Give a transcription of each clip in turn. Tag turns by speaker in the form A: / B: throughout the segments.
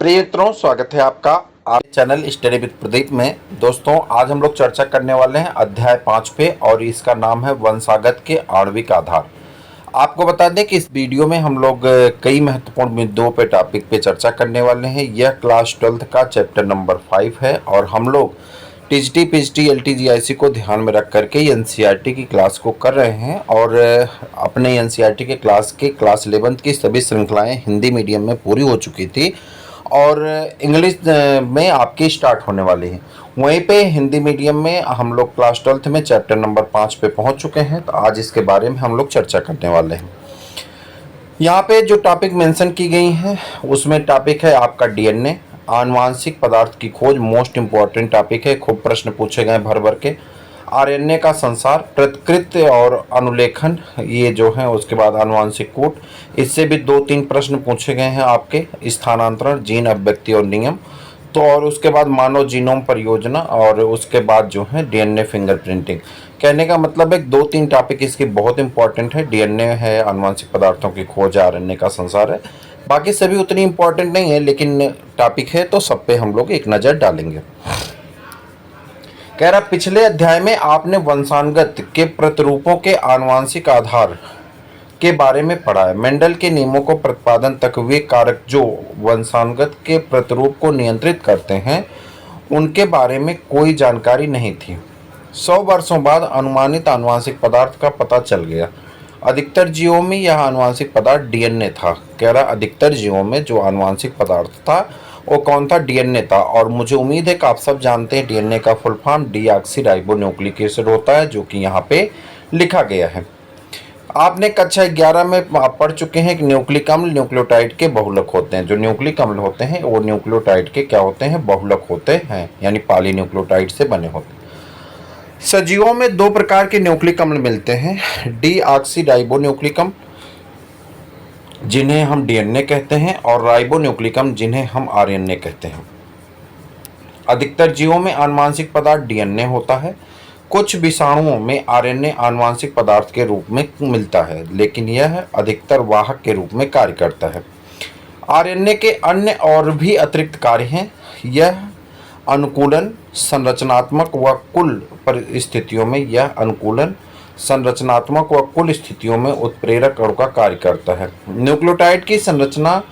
A: प्रिय मित्रों, स्वागत है आपका आप चैनल स्टडी विद प्रदीप में। दोस्तों, आज हम लोग चर्चा करने वाले हैं अध्याय 5 पे और इसका नाम है वंशागत के आणविक आधार। आपको बता दें कि इस वीडियो में हम लोग कई महत्वपूर्ण मुद्दों पे टॉपिक पे चर्चा करने वाले हैं। यह क्लास 12th का चैप्टर नंबर 5 है और हम लोग टीजीटी, पीजीटी, एलटीजीआईसी को ध्यान में रख करके एनसीईआरटी की क्लास को कर रहे हैं और अपने एनसीईआरटी के क्लास 11th की सभी श्रृंखलाएं हिंदी मीडियम में पूरी हो चुकी थी और इंग्लिश में आपकी स्टार्ट होने वाली है। वहीं पे हिंदी मीडियम में हम लोग क्लास 12th में चैप्टर नंबर 5 पे पहुंच चुके हैं, तो आज इसके बारे में हम लोग चर्चा करने वाले हैं। यहाँ पे जो टॉपिक मेंशन की गई हैं उसमें टॉपिक है आपका डीएनए, आनुवांशिक पदार्थ की खोज, मोस्ट इम्पॉर्टेंट टॉपिक है, खूब प्रश्न पूछे गए भर भर के। आरएनए का संसार, प्रतिकृति और अनुलेखन, ये जो है उसके बाद आनुवांशिक कूट, इससे भी 2-3 प्रश्न पूछे गए हैं आपके। स्थानांतरण, जीन अभिव्यक्ति और नियम, तो और उसके बाद मानव जीनोम परियोजना और उसके बाद जो है डीएनए फिंगरप्रिंटिंग। कहने का मतलब है 2-3 टॉपिक इसकी बहुत इंपॉर्टेंट है। डीएनए है, आनुवांशिक पदार्थों की खोज, आरएनए का संसार है। बाकी सभी उतनी इंपॉर्टेंट नहीं है, लेकिन टॉपिक है तो सब पे हम लोग एक नज़र डालेंगे। कह रहा, पिछले अध्याय में आपने वंशागत के प्रतिरूपों के आनुवांशिक आधार के बारे में पढ़ा है। मेंडल के नियमों को प्रतिपादन तक वे कारक जो वंशागत के प्रतिरूप को नियंत्रित करते हैं उनके बारे में कोई जानकारी नहीं थी। 100 वर्षों बाद अनुमानित आनुवांशिक पदार्थ का पता चल गया। अधिकतर जीवों में यह आनुवांशिक पदार्थ डीएनए था। कह रहा, अधिकतर जीवों में जो आनुवांशिक पदार्थ था वो कौन था? डीएनए था। और मुझे उम्मीद है कि आप सब जानते हैं डीएनए का फुल फॉर्म डीऑक्सीराइबोन्यूक्लिक एसिड होता है, जो कि यहाँ पे लिखा गया है। आपने कक्षा 11 में आप पढ़ चुके हैं कि न्यूक्लिक अम्ल न्यूक्लियोटाइड के बहुलक होते हैं। जो न्यूक्लिक अम्ल होते हैं वो न्यूक्लियोटाइड के क्या होते हैं? बहुलक होते हैं, यानी पॉलीन्यूक्लियोटाइड से बने होते हैं। सजीवों में 2 प्रकार के न्यूक्लिक अम्ल मिलते हैं, डीऑक्सीराइबोन्यूक्लिक अम्ल जिन्हें हम डीएनए कहते हैं और राइबोन्यूक्लिक अम्ल जिन्हें हम आरएनए कहते हैं। अधिकतर जीवों में आनुवांशिक पदार्थ डीएनए होता है। कुछ विषाणुओं में आरएनए आनुवांशिक पदार्थ के रूप में मिलता है, लेकिन यह अधिकतर वाहक के रूप में कार्य करता है। आरएनए के अन्य और भी अतिरिक्त कार्य हैं। यह अनुकूलन, संरचनात्मक व कुल परिस्थितियों में उत्प्रेरक अणु का कार्य करता है। न्यूक्लियोटाइड की संरचना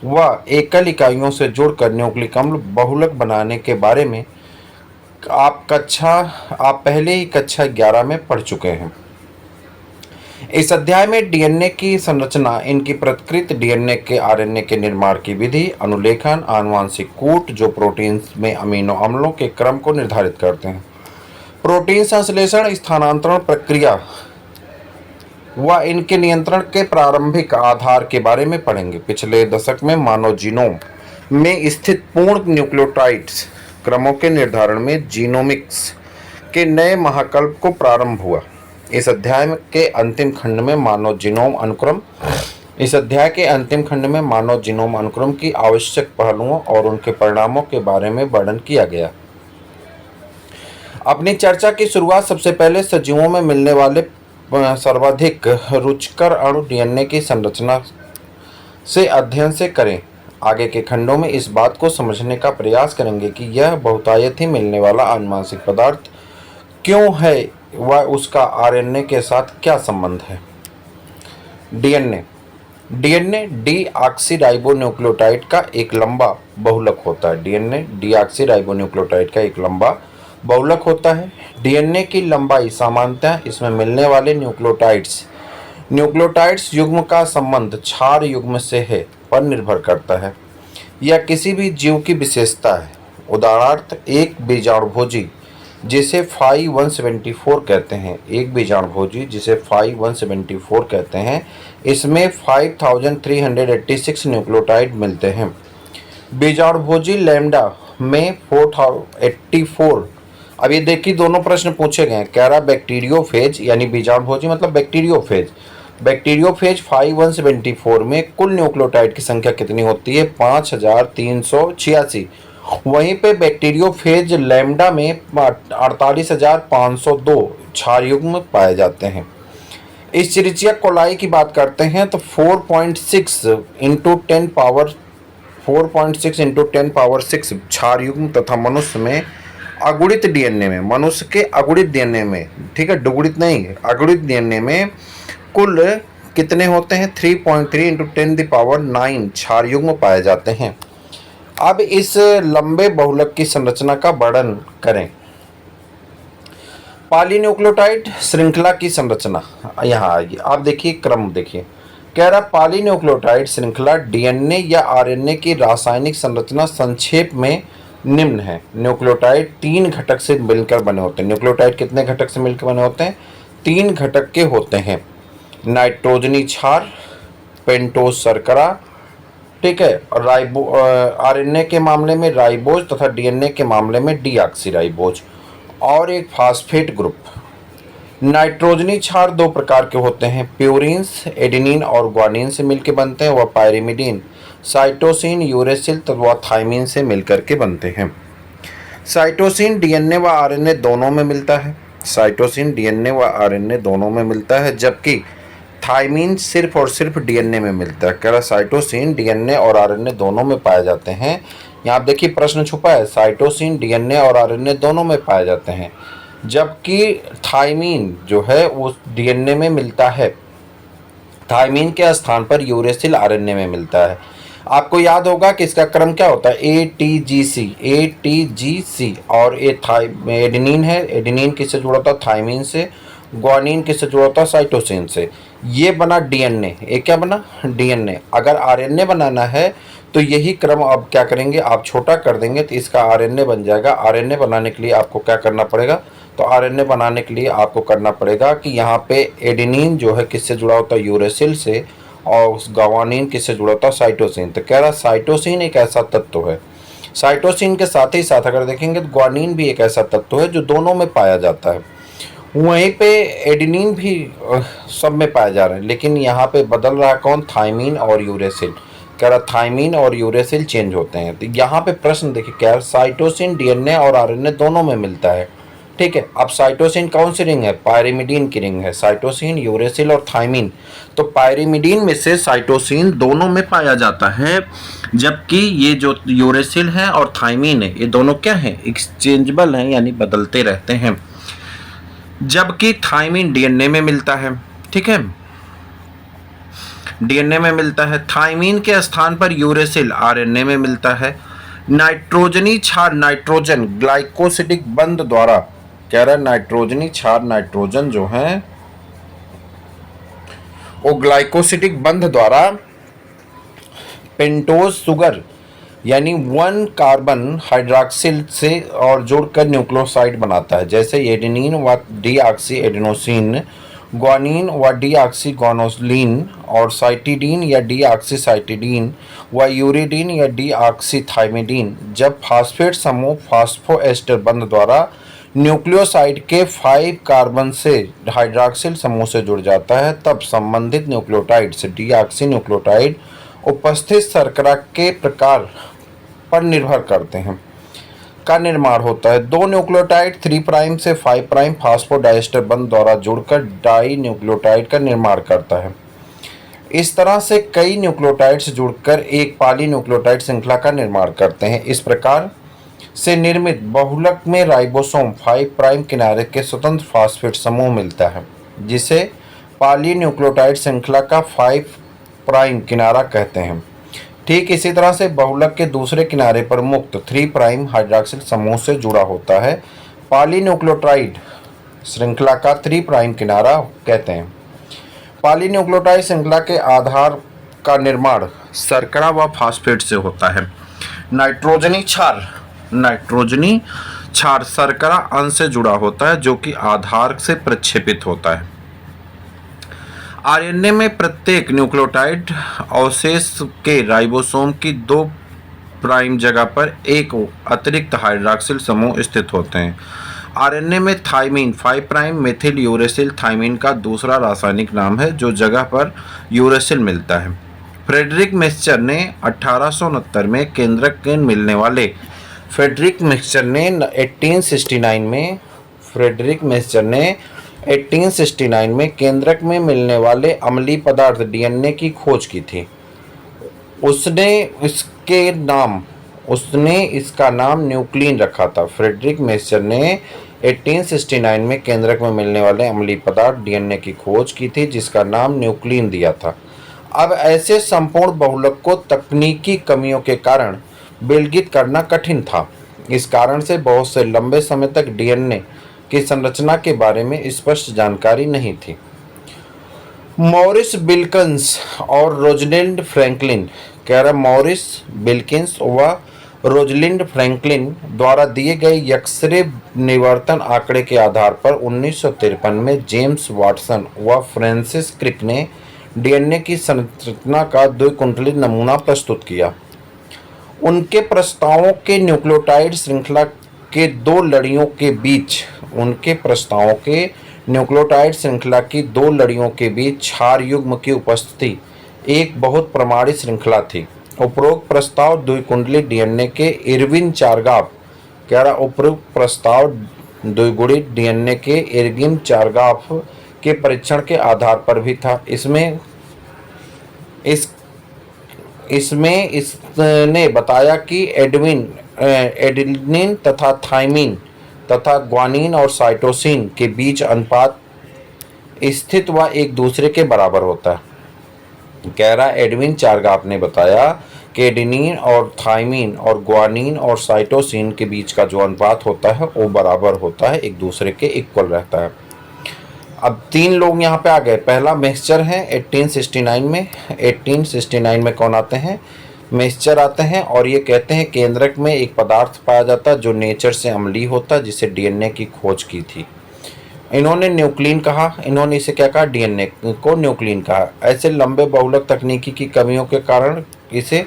A: व एकल इकाइयों से जोड़कर न्यूक्लिक अम्ल बहुलक बनाने के बारे में आप पहले ही कक्षा 11 में पढ़ चुके हैं। इस अध्याय में डीएनए की संरचना, इनकी प्रतिकृति, डीएनए के आरएनए के निर्माण की विधि, अनुलेखन, आनुवांशिक कूट जो प्रोटीन्स में अमीनो अम्लों के क्रम को निर्धारित करते हैं, प्रोटीन संश्लेषण, स्थानांतरण प्रक्रिया व इनके नियंत्रण के प्रारंभिक आधार के बारे में पढ़ेंगे। पिछले दशक में मानव जीनोम में स्थित पूर्ण न्यूक्लियोटाइड्स क्रमों के निर्धारण में जीनोमिक्स के नए महाकल्प को प्रारंभ हुआ। इस अध्याय के अंतिम खंड में मानव जीनोम अनुक्रम की आवश्यक पहलुओं और उनके परिणामों के बारे में वर्णन किया गया। अपनी चर्चा की शुरुआत सबसे पहले सजीवों में मिलने वाले सर्वाधिक रुचिकर अणु डीएनए की संरचना से अध्ययन से करें। आगे के खंडों में इस बात को समझने का प्रयास करेंगे कि यह बहुतायत ही मिलने वाला आनुवांशिक पदार्थ क्यों है व उसका आरएनए के साथ क्या संबंध है। डीएनए डीऑक्सीराइबोन्यूक्लियोटाइड का एक लंबा बहुलक होता है। डीएनए डीऑक्सीराइबोन्यूक्लियोटाइड का एक लंबा बहुलक होता है। डीएनए की लंबाई सामान्यतः इसमें मिलने वाले न्यूक्लियोटाइड्स युग्म का संबंध क्षार युग्म से है पर निर्भर करता है। यह किसी भी जीव की विशेषता है। उदाहरणार्थ, एक बीजाणुभोजी जिसे फाई 174 कहते हैं, इसमें 5386 न्यूक्लियोटाइड मिलते हैं। बीजाणुभोजी लैम्डा में 484। अब ये देखिए, दोनों प्रश्न पूछे गए हैं। कह रहा, बैक्टीरियोफेज यानी बीजाणुभोजी मतलब बैक्टीरियोफेज 5174 में कुल न्यूक्लियोटाइड की संख्या कितनी होती है? 5386। वहीं पे बैक्टीरियोफेज लैम्डा में 48502 क्षार युग्म पाए जाते हैं। इस चिरिचिया कोलाई की बात करते हैं तो 4.6 × 10⁻⁴ 4.6 इंटू 10⁻6 क्षार युग्म तथा मनुष्य में अगुणित डीएनए में, मनुष्य के अगुणित डीएनए में, ठीक है, दुगुणित नहीं, अगुणित डीएनए में कुल कितने होते हैं? 3.3 इंटू 10⁹ क्षार युग्म पाए जाते हैं। अब इस लंबे बहुलक की संरचना का वर्णन करें। पॉलीन्यूक्लियोटाइड श्रृंखला की संरचना यहाँ आएगी। आप देखिए क्रम देखिए, कह रहा पॉलीन्यूक्लियोटाइड श्रृंखला डीएनए या आरएनए की रासायनिक संरचना संक्षेप में निम्न है। न्यूक्लियोटाइड 3 घटक से मिलकर बने होते हैं। न्यूक्लियोटाइड कितने घटक से मिलकर बने होते हैं? 3 घटक के होते हैं। नाइट्रोजनी क्षार, पेंटोज शर्करा, ठीक है, और आरएनए के मामले में राइबोज तथा डीएनए के मामले में डीऑक्सीराइबोज, और एक फास्फेट ग्रुप। नाइट्रोजनी क्षार 2 प्रकार के होते हैं, प्यूरिन्स एडेनिन और ग्वानिन से मिलकर बनते हैं, व पायरिमिडीन साइटोसिन, यूरेसिल तथा थाइमिन से मिलकर के बनते हैं। साइटोसिन डीएनए व आरएनए दोनों में मिलता है। साइटोसिन डीएनए व आरएनए दोनों में मिलता है, जबकि थाइमिन सिर्फ और सिर्फ डीएनए में मिलता है। कह रहा साइटोसिन डीएनए और आरएनए दोनों में पाए जाते हैं। यहाँ आप देखिए प्रश्न छुपा है, साइटोसिन डीएनए और आरएनए दोनों में पाए जाते हैं, जबकि थाइमिन जो है वो डीएनए में मिलता है। थाइमिन के स्थान पर यूरेसिल आरएनए में मिलता है। आपको याद होगा कि इसका क्रम क्या होता है? ATGC, और एडेनिन है। एडेनिन किससे जुड़ा था? थाइमिन से। ग्वानिन किससे जुड़ा था? साइटोसिन से। ये बना डीएनए। ये क्या बना? डीएनए। अगर आरएनए बनाना है तो यही क्रम अब क्या करेंगे, आप छोटा कर देंगे तो इसका आरएनए बन जाएगा। आरएनए बनाने के लिए आपको क्या करना पड़ेगा? तो आरएनए बनाने के लिए आपको करना पड़ेगा कि यहाँ पे एडेनिन जो है किससे जुड़ा होता है? यूरेसिल से, और ग्वानिन किससे जुड़ा होता है? साइटोसिन। तो कह रहा साइटोसिन एक ऐसा तत्व है, साइटोसिन के साथ ही साथ अगर देखेंगे तो ग्वानिन भी एक ऐसा तत्व है जो दोनों में पाया जाता है। वहीं पे एडेनिन भी सब में पाया जा रहा है, लेकिन यहाँ पे बदल रहा है कौन? थाइमिन और यूरेसिल। कह रहा थाइमिन और यूरेसिल चेंज होते हैं। तो यहाँ पे प्रश्न देखिए, क्या साइटोसिन डीएनए और आरएनए दोनों में मिलता है, ठीक है। अब साइटोसिन कौन सी रिंग है? पायरिमिडीन की रिंग है। साइटोसिन, यूरेसिल और थाइमिन, तो पायरिमिडीन में से साइटोसिन दोनों में पाया जाता है, जबकि ये जो यूरेसिल है और थाइमिन है ये दोनों क्या है? एक्सचेंजेबल हैं, यानी बदलते रहते हैं। जबकि थाइमिन डीएनए में मिलता है, ठीक है, डीएनए में मिलता है। थाइमिन के स्थान पर यूरेसिल आरएनए में मिलता है। नाइट्रोजनी क्षार नाइट्रोजन ग्लाइकोसिडिक बंध द्वारा, कह रहा है नाइट्रोजनी क्षार नाइट्रोजन जो है वो ग्लाइकोसिडिक बंध द्वारा पेंटोज शुगर यानी 1 कार्बन हाइड्रॉक्सिल से और जोड़कर न्यूक्लियोसाइड बनाता है, जैसे एडेनिन व डीऑक्सी एडेनोसिन, ग्वानिन व डीऑक्सी ग्वानोसिन, और साइटिडीन या डीऑक्सी साइटिडीन व यूरिडीन या डीऑक्सी थाइमिडीन। जब फास्फेट समूह फास्फोएस्टर बंध द्वारा न्यूक्लियोसाइड के 5 कार्बन से हाइड्रॉक्सिल समूह से जुड़ जाता है, तब संबंधित न्यूक्लियोटाइड से डीऑक्सी न्यूक्लियोटाइड उपस्थित शर्करा के प्रकार पर निर्भर करते हैं का निर्माण होता है। 2 न्यूक्लियोटाइड 3 प्राइम से 5 प्राइम फास्फोडाइस्टर बंध द्वारा जुड़कर डाई न्यूक्लियोटाइड का निर्माण करता है। इस तरह से कई न्यूक्लियोटाइड्स जुड़कर एक पॉलीन्यूक्लियोटाइड श्रृंखला का निर्माण करते हैं। इस प्रकार से निर्मित बहुलक में राइबोसोम 5 प्राइम किनारे के स्वतंत्र फास्फेट समूह मिलता है, जिसे पॉलीन्यूक्लियोटाइड श्रृंखला का 5 प्राइम किनारा कहते हैं। ठीक इसी तरह से बहुलक के दूसरे किनारे पर मुक्त 3 प्राइम हाइड्रॉक्सिल समूह से जुड़ा होता है। पॉलीन्यूक्लियोटाइड श्रृंखला का 3 प्राइम किनारा कहते हैं। पॉलीन्यूक्लियोटाइड श्रृंखला के आधार का निर्माण शर्करा व फास्फेट से होता है। नाइट्रोजनी क्षार शर्करा अंश से जुड़ा होता है, जो कि आधार से प्रक्षेपित होता है। आरएनए में प्रत्येक न्यूक्लियोटाइड अवशेष के राइबोसोम की 2 प्राइम जगह पर एक अतिरिक्त हाइड्रॉक्सिल समूह स्थित होते हैं। आरएनए में thymine 5 prime methyl uracil thymine का दूसरा रासायनिक नाम है, जो जगह पर यूरेसिल मिलता है। फ्रेडरिक मिक्सचर ने 1869 में केंद्रक में मिलने वाले फ्रेडरिक मिक्सचर ने 1869 में केंद्रक में मिलने वाले अम्लीय पदार्थ डीएनए की खोज की थी। उसने इसका नाम न्यूक्लिन रखा था। फ्रेडरिक मेस्चर ने 1869 में केंद्रक में मिलने वाले अम्लीय पदार्थ डीएनए की खोज की थी, जिसका नाम न्यूक्लिन दिया था। अब ऐसे संपूर्ण बहुलक को तकनीकी कमियों के कारण विलगित करना कठिन था। इस कारण से बहुत से लंबे समय तक डीएनए की संरचना के बारे में स्पष्ट जानकारी नहीं थी। मॉरिस बिल्किंस और रोजलिंड फ्रैंकलिन, मॉरिस बिल्किंस व रोजलिंड फ्रैंकलिन द्वारा दिए गए एक्स-रे निवर्तन आंकड़े के आधार पर 1953 में जेम्स वाटसन व फ्रांसिस क्रिक ने डीएनए की संरचना का द्विकुंडली नमूना प्रस्तुत किया। उनके प्रस्तावों के न्यूक्लियोटाइड श्रृंखला की दो लड़ियों के बीच क्षार युग्म की उपस्थिति एक बहुत प्रमाणित श्रृंखला थी। उपरोक्त प्रस्ताव द्विकुंडली डीएनए के इरविन चारगाफ के परीक्षण के आधार पर भी था। इसमें इसने बताया कि एडेनिन तथा थाइमिन तथा ग्वानिन और साइटोसिन के बीच अनुपात स्थित व एक दूसरे के बराबर होता है। एडविन चारगाफ ने बताया कि एडेनिन और थाइमिन और ग्वानिन और साइटोसिन के बीच का जो अनुपात होता है वो बराबर होता है, एक दूसरे के इक्वल रहता है। अब तीन लोग यहाँ पे आ गए। पहला मेस्चर है 1869 में कौन आते हैं? मेस्चर आते हैं और ये कहते हैं केंद्रक में एक पदार्थ पाया जाता है जो नेचर से अम्लीय होता है, जिसे डीएनए की खोज की थी। इन्होंने न्यूक्लिन कहा, इन्होंने इसे क्या कहा? डीएनए को न्यूक्लिन कहा। ऐसे लंबे बहुलक तकनीकी की कमियों के कारण इसे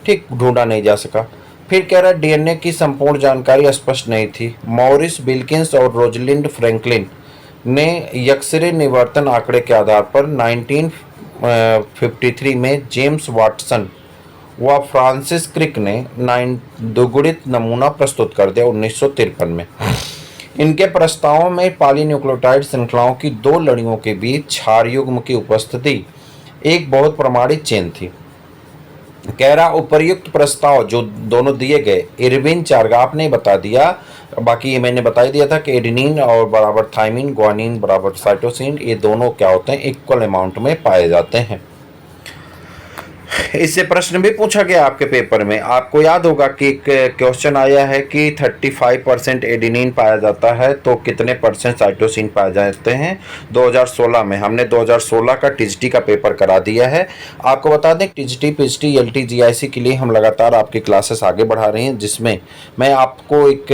A: ठीक ढूंढा नहीं जा सका। फिर कह रहा है डीएनए की संपूर्ण जानकारी स्पष्ट नहीं थी। मॉरिस बिल्किंस और रोजलिंड फ्रैंकलिन ने एक्स-रे निवर्तन आंकड़े के आधार पर 1953 में जेम्स वाटसन व फ्रांसिस क्रिक ने द्विगुणित नमूना प्रस्तुत कर दिया 1953 में। इनके प्रस्तावों में पॉलीन्यूक्लियोटाइड श्रृंखलाओं की दो लड़ियों के बीच क्षार युग्म की उपस्थिति एक बहुत प्रमाणित चेन थी। उपर्युक्त प्रस्ताव जो दोनों दिए गए, इरविन चारगाफ ने बता दिया, बाकी ये मैंने बता ही दिया था कि एडेनिन और बराबर थाइमिन, ग्वानिन बराबर साइटोसिन, ये दोनों क्या होते हैं? इक्वल अमाउंट में पाए जाते हैं। इससे प्रश्न भी पूछा गया आपके पेपर में। आपको याद होगा कि एक क्वेश्चन आया है कि 35% एडेनिन पाया जाता है तो कितने परसेंट साइटोसिन पाए जाते हैं? 2016 में। हमने 2016 का टीजीटी का पेपर करा दिया है। आपको बता दें टीजीटी, पीजीटी, एलटी, जीआईसी के लिए हम लगातार आपकी क्लासेस आगे बढ़ा रहे हैं, जिसमें मैं आपको एक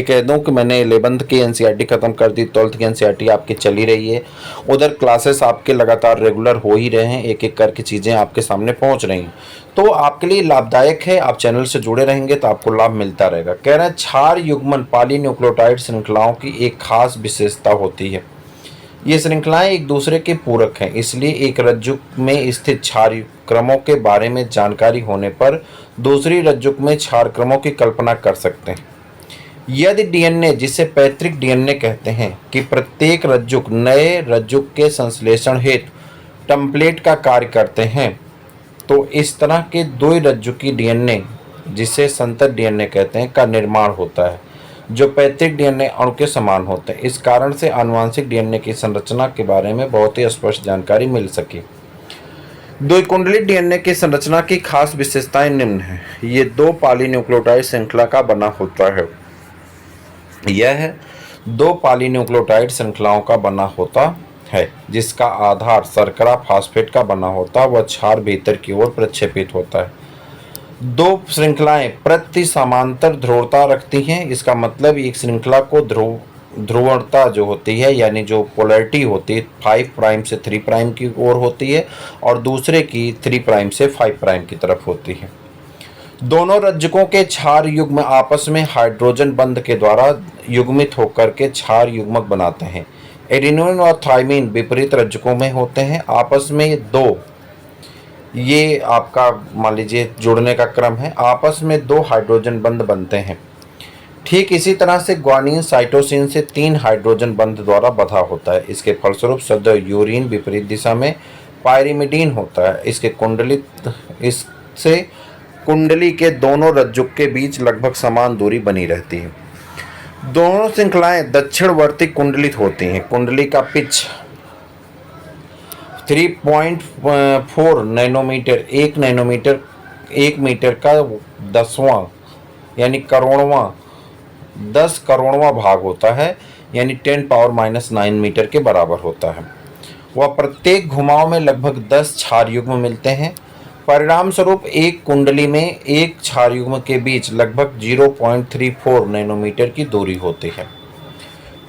A: कह दूँ कि मैंने 11th की एनसीईआरटी ख़त्म कर दी, 12th की एनसीईआरटी आपकी चली रही है। उधर क्लासेस आपके लगातार रेगुलर हो ही रहे हैं, एक एक करके चीज़ें आपके सामने पहुंच रही हैं, तो आपके लिए लाभदायक है। आप चैनल से जुड़े रहेंगे तो आपको लाभ मिलता रहेगा। कह रहे हैं क्षार युग्मन पॉलीन्यूक्लियोटाइड श्रृंखलाओं की एक खास विशेषता होती है। ये श्रृंखलाएं एक दूसरे के पूरक हैं, इसलिए एक रज्जुक में स्थित क्षार क्रमों के बारे में जानकारी होने पर दूसरी रज्जुक में क्षार क्रमों की कल्पना कर सकते हैं। यदि डीएनए, जिसे पैतृक डीएनए कहते हैं, कि प्रत्येक रज्जुक नए रज्जुक के संश्लेषण हेतु टेम्पलेट का कार्य करते हैं, तो इस तरह के दो रज्जुकी डीएनए, जिसे संतर डीएनए कहते हैं, का निर्माण होता है, जो पैतृक डीएनए अणु के समान होते हैं। इस कारण से आनुवंशिक डीएनए की संरचना के बारे में बहुत ही स्पष्ट जानकारी मिल सकी। द्विकुंडली डीएनए की संरचना की खास विशेषताएं निम्न हैं। ये दो पॉलीन्यूक्लियोटाइड श्रृंखला का बना होता है। यह दो पॉलीन्यूक्लियोटाइड श्रृंखलाओं का बना होता है, जिसका आधार शर्करा फास्फेट का बना होता है व क्षार भीतर की ओर प्रक्षेपित होता है। दो श्रृंखलाएं प्रति समांतर ध्रुवता रखती हैं। इसका मतलब एक श्रृंखला को ध्रुवता जो होती है, यानी जो पोलैरिटी होती है, 5 प्राइम से 3 प्राइम की ओर होती है और दूसरे की 3 प्राइम से 5 प्राइम की तरफ होती है। दोनों रज्जुकों के क्षार युग्म आपस में हाइड्रोजन बंध के द्वारा युग्मित होकर के क्षार युग्मक बनाते हैं। एडेनिन और थाइमिन विपरीत रज्जुकों में होते हैं। आपस में दो, ये आपका मान लीजिए जुड़ने का क्रम है, आपस में 2 हाइड्रोजन बंध बनते हैं। ठीक इसी तरह से ग्वानिन साइटोसिन से 3 हाइड्रोजन बंध द्वारा बंधा होता है। इसके फलस्वरूप सदैव यूरिन विपरीत दिशा में पायरिमिडीन होता है। इससे कुंडली के दोनों रज्जुक के बीच लगभग समान दूरी बनी रहती है। दोनों श्रृंखलाएं दक्षिणवर्ती कुंडलित होती हैं। कुंडली का पिच 3.4 नैनोमीटर, 1 मीटर का 10वां यानी करोड़वां 10 करोड़वां भाग होता है, यानी 10⁻⁹ मीटर के बराबर होता है। वह प्रत्येक घुमाव में लगभग 10 क्षार युग्म मिलते हैं। परिणाम स्वरूप एक कुंडली में एक क्षार युग्म के बीच लगभग 0.34 नैनोमीटर की दूरी होती है।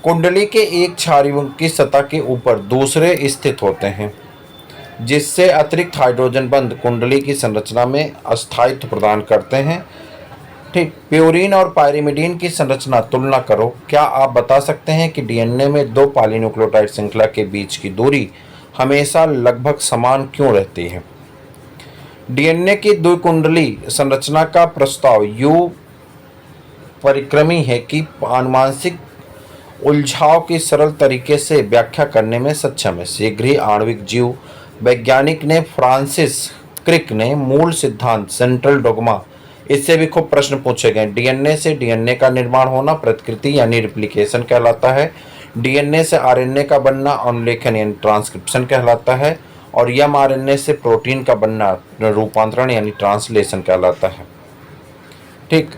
A: कुंडली के एक क्षार युग्म की सतह के ऊपर दूसरे स्थित होते हैं, जिससे अतिरिक्त हाइड्रोजन बंध कुंडली की संरचना में अस्थायित्व प्रदान करते हैं। ठीक, प्यूरीन और पायरिमिडीन की संरचना तुलना करो। क्या आप बता सकते हैं कि डीएनए में दो पॉलीन्यूक्लियोटाइड श्रृंखला के बीच की दूरी हमेशा लगभग समान क्यों रहती है? डीएनए की द्विकुंडली संरचना का प्रस्ताव यू परिक्रमी है कि आनुवंशिक उलझाव की सरल तरीके से व्याख्या करने में सक्षम है। शीघ्र ही आणविक जीव वैज्ञानिक ने फ्रांसिस क्रिक ने मूल सिद्धांत सेंट्रल डोग्मा, इससे भी खूब प्रश्न पूछे गए। डीएनए से डीएनए का निर्माण होना प्रतिकृति यानी रिप्लिकेशन कहलाता है। डीएनए से आरएनए का बनना अनुलेखन यानी ट्रांसक्रिप्शन कहलाता है। और एमआरएनए से प्रोटीन का बनना रूपांतरण यानी ट्रांसलेशन कहलाता है। ठीक,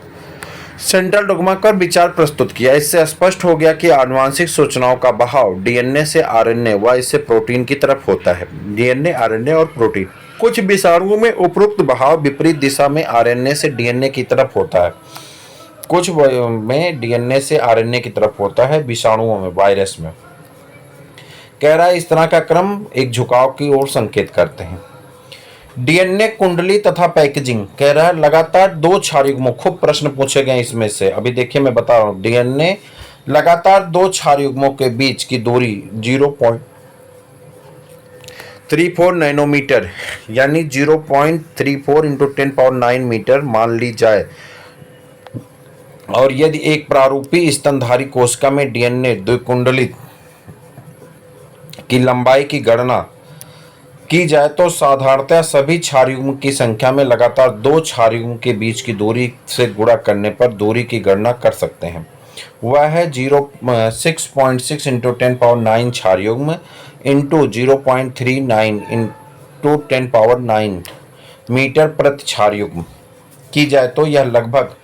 A: सेंट्रल डोग्मा पर विचार प्रस्तुत किया। इससे स्पष्ट हो गया कि आनुवंशिक सूचनाओं का बहाव डीएनए से आरएनए व इससे प्रोटीन की तरफ होता है। डीएनए, आरएनए और प्रोटीन। कुछ विषाणुओं में उपरोक्त बहाव विपरीत दिशा में आरएनए से डीएनए की तरफ होता है। कुछ में डीएनए से आरएनए की तरफ होता है, विषाणुओं में, वायरस में। कह रहा है इस तरह का क्रम एक झुकाव की ओर संकेत करते हैं। डीएनए कुंडली तथा पैकेजिंग, कह रहा है लगातार दो क्षार युग्मों, खूब प्रश्न पूछे गए इसमें से। अभी देखिए मैं बता रहा हूँ, डीएनए लगातार दो क्षार युग्मों के बीच की दूरी 0.34 नैनोमीटर यानी 0.34 × 10⁹ मीटर मान ली जाए। और यदि एक प्रारूपी स्तनधारी कोशिका में डीएनए द्विकुंडलित की लंबाई की गणना की जाए तो साधारणतः सभी क्षार युग्म की संख्या में लगातार दो क्षार युग्म के बीच की दूरी से गुणा करने पर दूरी की गणना कर सकते हैं। वह है 6.6 × 10⁹ क्षार युग्म इंटू 0.39 × 10⁹ मीटर प्रति क्षार युग्म की जाए तो यह लगभग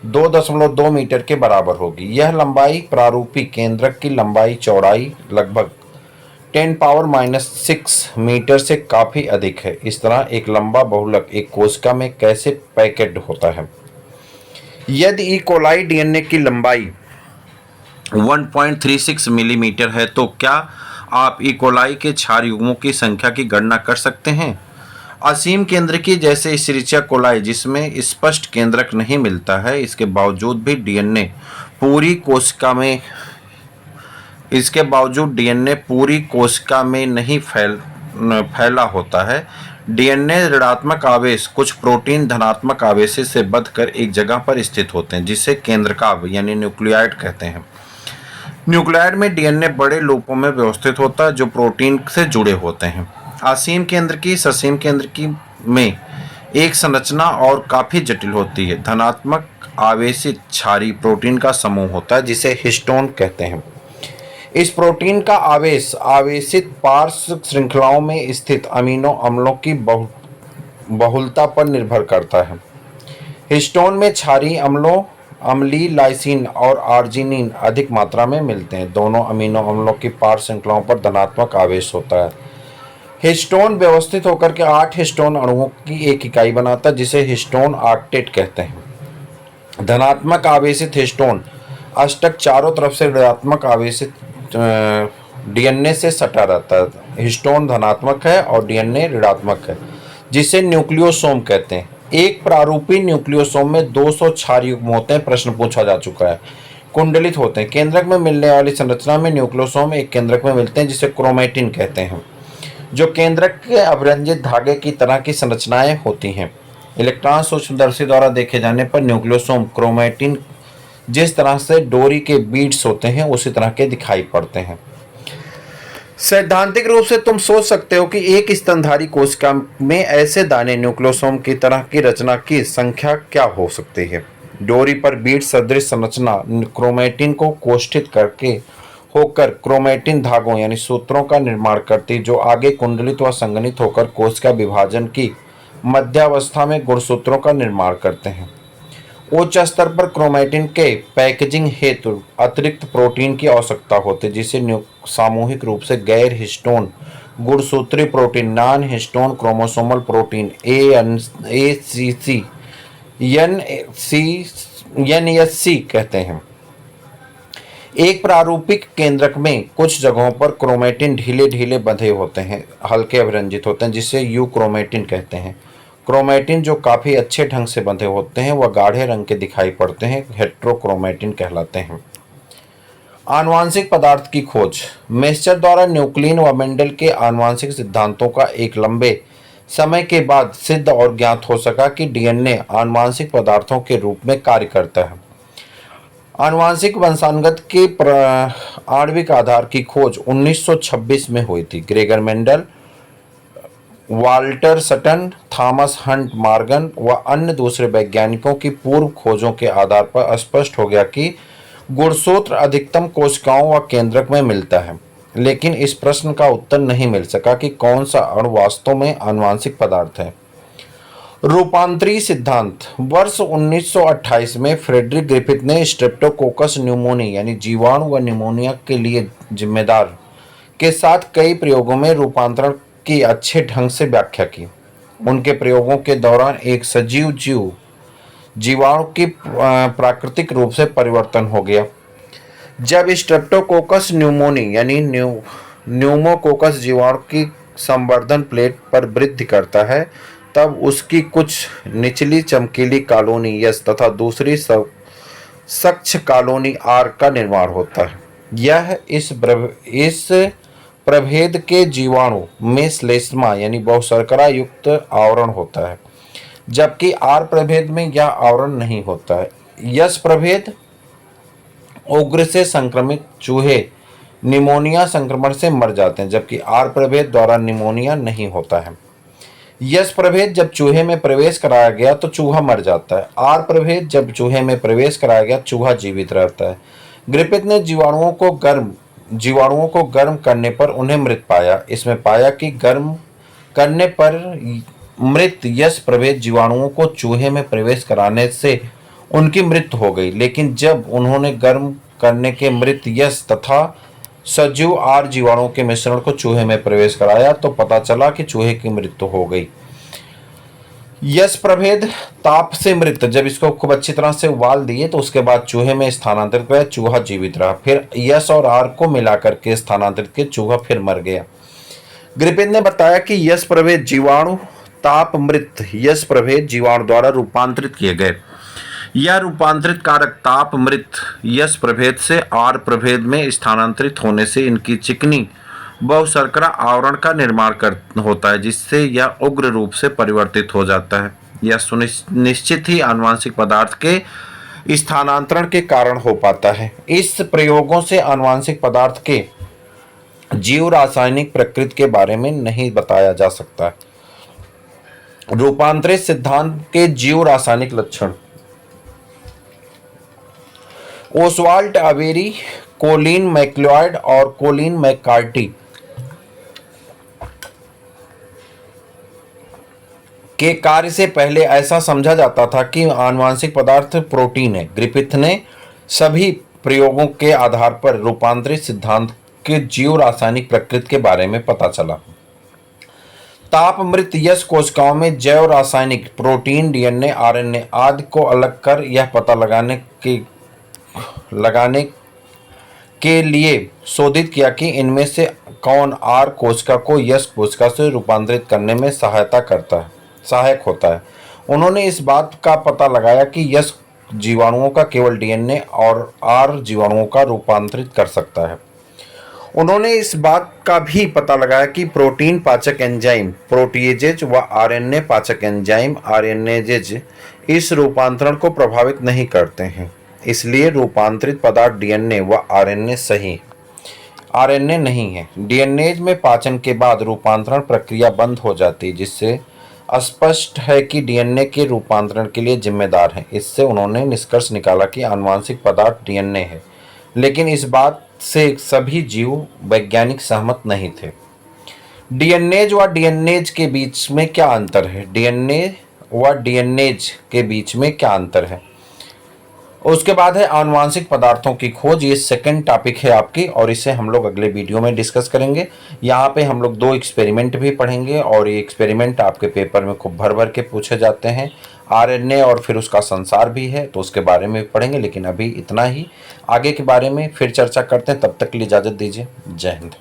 A: 2.2 मीटर के बराबर होगी। यह लंबाई प्रारूपी केंद्रक की लंबाई चौड़ाई लगभग 10⁻⁻6 मीटर से काफी अधिक है। इस तरह एक लंबा बहुलक एक कोशिका में कैसे पैकेट होता है? यदि ई कोलाई डीएनए की लंबाई 1.36 मिलीमीटर है तो क्या आप ई कोलाई के क्षार युग्मों की संख्या की गणना कर सकते हैं? असीम केंद्रकी जैसे इशरिचिया कोलाई जिसमें स्पष्ट केंद्रक नहीं मिलता है, इसके बावजूद डीएनए पूरी कोशिका में नहीं फैला होता है। डीएनए ऋणात्मक आवेश कुछ प्रोटीन धनात्मक आवेश से बंधकर एक जगह पर स्थित होते हैं, जिसे केंद्रकाव यानी न्यूक्लियोइड कहते हैं। न्यूक्लियोइड में डीएनए बड़े लूपों में व्यवस्थित होता है जो प्रोटीन से जुड़े होते हैं। असीम केंद्रकी ससीम केंद्रकी में एक संरचना और काफी जटिल होती है। धनात्मक आवेशित क्षारीय प्रोटीन का समूह होता है जिसे हिस्टोन कहते हैं। इस प्रोटीन का आवेश आवेशित पार्श्व श्रृंखलाओं में स्थित अमीनो अम्लों की बहुलता पर निर्भर करता है। हिस्टोन में क्षारीय अम्लों अम्लीय लाइसिन और आर्जिनिन अधिक मात्रा में मिलते हैं। दोनों अमीनो अम्लों की पार्श्व श्रृंखलाओं पर धनात्मक आवेश होता है। हिस्टोन व्यवस्थित होकर के 8 हिस्टोन अणुओं की एक इकाई बनाता है जिसे हिस्टोन ऑक्टेट कहते हैं। धनात्मक आवेशित हिस्टोन अष्टक चारों तरफ से ऋणात्मक आवेशित डीएनए से सटा रहता है। हिस्टोन धनात्मक है और डीएनए ऋणात्मक है, जिसे न्यूक्लियोसोम कहते हैं। एक प्रारूपी न्यूक्लियोसोम में 200 क्षार युग्म होते हैं, प्रश्न पूछा जा चुका है। कुंडलित होते हैं। केंद्रक में मिलने वाली संरचना में न्यूक्लियोसोम एक केंद्रक में मिलते हैं जिसे क्रोमैटिन कहते हैं, जो केंद्रक के अभिरंजित धागे की तरह की संरचनाएं होती हैं। इलेक्ट्रॉन सूक्ष्मदर्शी द्वारा देखे जाने पर न्यूक्लियोसोम क्रोमैटिन जिस तरह से डोरी के बीड्स होते हैं उसी तरह के दिखाई पड़ते हैं। सैद्धांतिक रूप से तुम सोच सकते हो कि एक स्तनधारी कोशिका में ऐसे दाने न्यूक्लियोसोम की तरह की रचना की संख्या क्या हो सकती है। डोरी पर बीट सदृश संरचना क्रोमेटिन को कोष्ठित करके होकर क्रोमेटिन धागों यानी सूत्रों का निर्माण करती, जो आगे कुंडलित व संघनित होकर कोशिका विभाजन की मध्यावस्था में गुणसूत्रों का निर्माण करते हैं। उच्च स्तर पर क्रोमेटिन के पैकेजिंग हेतु अतिरिक्त प्रोटीन की आवश्यकता होती है, जिसे सामूहिक रूप से गैर हिस्टोन गुणसूत्री protein non histone chromosomal protein ACC NSC कहते हैं। एक प्रारूपिक केंद्रक में कुछ जगहों पर क्रोमेटिन ढीले ढीले बंधे होते हैं, हल्के अभिरंजित होते हैं, जिसे यू क्रोमेटिन कहते हैं। क्रोमेटिन जो काफ़ी अच्छे ढंग से बंधे होते हैं वह गाढ़े रंग के दिखाई पड़ते हैं, हेट्रोक्रोमेटिन कहलाते हैं। आनुवांशिक पदार्थ की खोज। मेस्चर द्वारा न्यूक्लिन व मेंडल के आनुवांशिक सिद्धांतों का एक लंबे समय के बाद सिद्ध और ज्ञात हो सका कि डीएनए आनुवांशिक पदार्थों के रूप में कार्य करता है। आनुवांशिक वंशानुगत के आणविक आधार की खोज 1926 में हुई थी। Gregor Mendel, Walter Sutton, Thomas Hunt Morgan व अन्य दूसरे वैज्ञानिकों की पूर्व खोजों के आधार पर स्पष्ट हो गया कि गुणसूत्र अधिकतम कोशिकाओं व केंद्रक में मिलता है, लेकिन इस प्रश्न का उत्तर नहीं मिल सका कि कौन सा अणु वास्तव में आनुवांशिक पदार्थ है। रूपांतरी सिद्धांत। वर्ष 1928 में फ्रेडरिक ग्रिफिथ ने स्ट्रेप्टोकोकस न्यूमोनी यानी जीवाणु व निमोनिया के लिए जिम्मेदार के साथ कई प्रयोगों में रूपांतरण की अच्छे ढंग से व्याख्या की। उनके प्रयोगों के दौरान एक सजीव जीवाणु की प्राकृतिक रूप से परिवर्तन हो गया। जब स्ट्रेप्टोकोकस न्यूमोनी यानी न्यूमोकोकस जीवाणु की संवर्धन प्लेट पर वृद्धि करता है, तब उसकी कुछ निचली चमकीली कॉलोनी यस तथा दूसरी सक्ष कॉलोनी आर का निर्माण होता है। यह इस प्रभेद के जीवाणु में श्लेष्मा यानी बहुशर्करा युक्त आवरण होता है, जबकि आर प्रभेद में यह आवरण नहीं होता है। यस प्रभेद उग्र से संक्रमित चूहे निमोनिया संक्रमण से मर जाते हैं, जबकि आर प्रभेद द्वारा निमोनिया नहीं होता है। यस प्रभेद जब चूहे में प्रवेश कराया गया तो चूहा मर जाता है। आर प्रभेद जब चूहे में प्रवेश कराया गया चूहा जीवित रहता है। ग्रिफिथ ने जीवाणुओं को गर्म करने पर उन्हें मृत पाया। इसमें पाया कि गर्म करने पर मृत यस प्रभेद जीवाणुओं को चूहे में प्रवेश कराने से उनकी मृत्यु हो गई, लेकिन जब उन्होंने गर्म करने के मृत यस तथा सजीव आर जीवाणुओं के मिश्रण को चूहे में प्रवेश कराया तो पता चला कि चूहे की मृत्यु हो गई। यस प्रभेद ताप से मृत, जब इसको खूब अच्छी तरह से उबाल दिए तो उसके बाद चूहे में स्थानांतरित किया, चूहा जीवित रहा। फिर यस और आर को मिलाकर के स्थानांतरित किया, चूहा फिर मर गया। ग्रिफिथ ने बताया कि यस प्रभेद जीवाणु ताप मृत यस प्रभेद जीवाणु द्वारा रूपांतरित किए गए। यह रूपांतरित कारक ताप मृत यस प्रभेद से आर प्रभेद में स्थानांतरित होने से इनकी चिकनी बहुशर्करा आवरण का निर्माण होता है, जिससे यह उग्र रूप से परिवर्तित हो जाता है। यह सुनिश्चित ही आनुवांशिक पदार्थ के स्थानांतरण के कारण हो पाता है। इस प्रयोगों से आनुवांशिक पदार्थ के जीव रासायनिक प्रकृति के बारे में नहीं बताया जा सकता। रूपांतरित सिद्धांत के जीव रासायनिक लक्षण। ओसवाल्ड अवेरी, कोलिन मैक्लियॉड और कोलिन मैककार्टी के कार्य से पहले ऐसा समझा जाता था कि आनुवांशिक पदार्थ प्रोटीन है। ग्रिफिथ ने सभी प्रयोगों के आधार पर रूपांतरित सिद्धांत के जीव रासायनिक प्रकृति के बारे में पता चला। ताप मृत यस कोशिकाओं में जैव रासायनिक प्रोटीन, डीएनए, आरएनए आदि को अलग कर यह पता लगाने के लिए शोधित किया कि इनमें से कौन आर कोशिका को यस कोशिका से रूपांतरित करने में सहायक होता है। उन्होंने इस बात का पता लगाया कि यस जीवाणुओं का केवल डीएनए और आर जीवाणुओं का रूपांतरित कर सकता है। उन्होंने इस बात का भी पता लगाया कि प्रोटीन पाचक एंजाइम प्रोटीएजेज व आरएनए पाचक एंजाइम आरएनएजेज इस रूपांतरण को प्रभावित नहीं करते हैं, इसलिए रूपांतरित पदार्थ डीएनए व आरएनए सही। आरएनए नहीं है। डीएनए में पाचन के बाद रूपांतरण प्रक्रिया बंद हो जाती है, जिससे स्पष्ट है कि डीएनए के रूपांतरण के लिए जिम्मेदार है। इससे उन्होंने निष्कर्ष निकाला कि आनुवांशिक पदार्थ डीएनए है, लेकिन इस बात से सभी जीव वैज्ञानिक सहमत नहीं थे। डीएनएज व डीएनएज के बीच में क्या अंतर है? डीएनए व डीएनएज के बीच में क्या अंतर है? उसके बाद है आनुवांशिक पदार्थों की खोज। ये सेकंड टॉपिक है आपकी, और इसे हम लोग अगले वीडियो में डिस्कस करेंगे। यहाँ पे हम लोग 2 एक्सपेरिमेंट भी पढ़ेंगे, और ये एक्सपेरिमेंट आपके पेपर में खूब भर भर के पूछे जाते हैं। आरएनए और फिर उसका संसार भी है, तो उसके बारे में भी पढ़ेंगे, लेकिन अभी इतना ही। आगे के बारे में फिर चर्चा करते हैं। तब तक के लिए इजाज़त दीजिए। जय हिंद।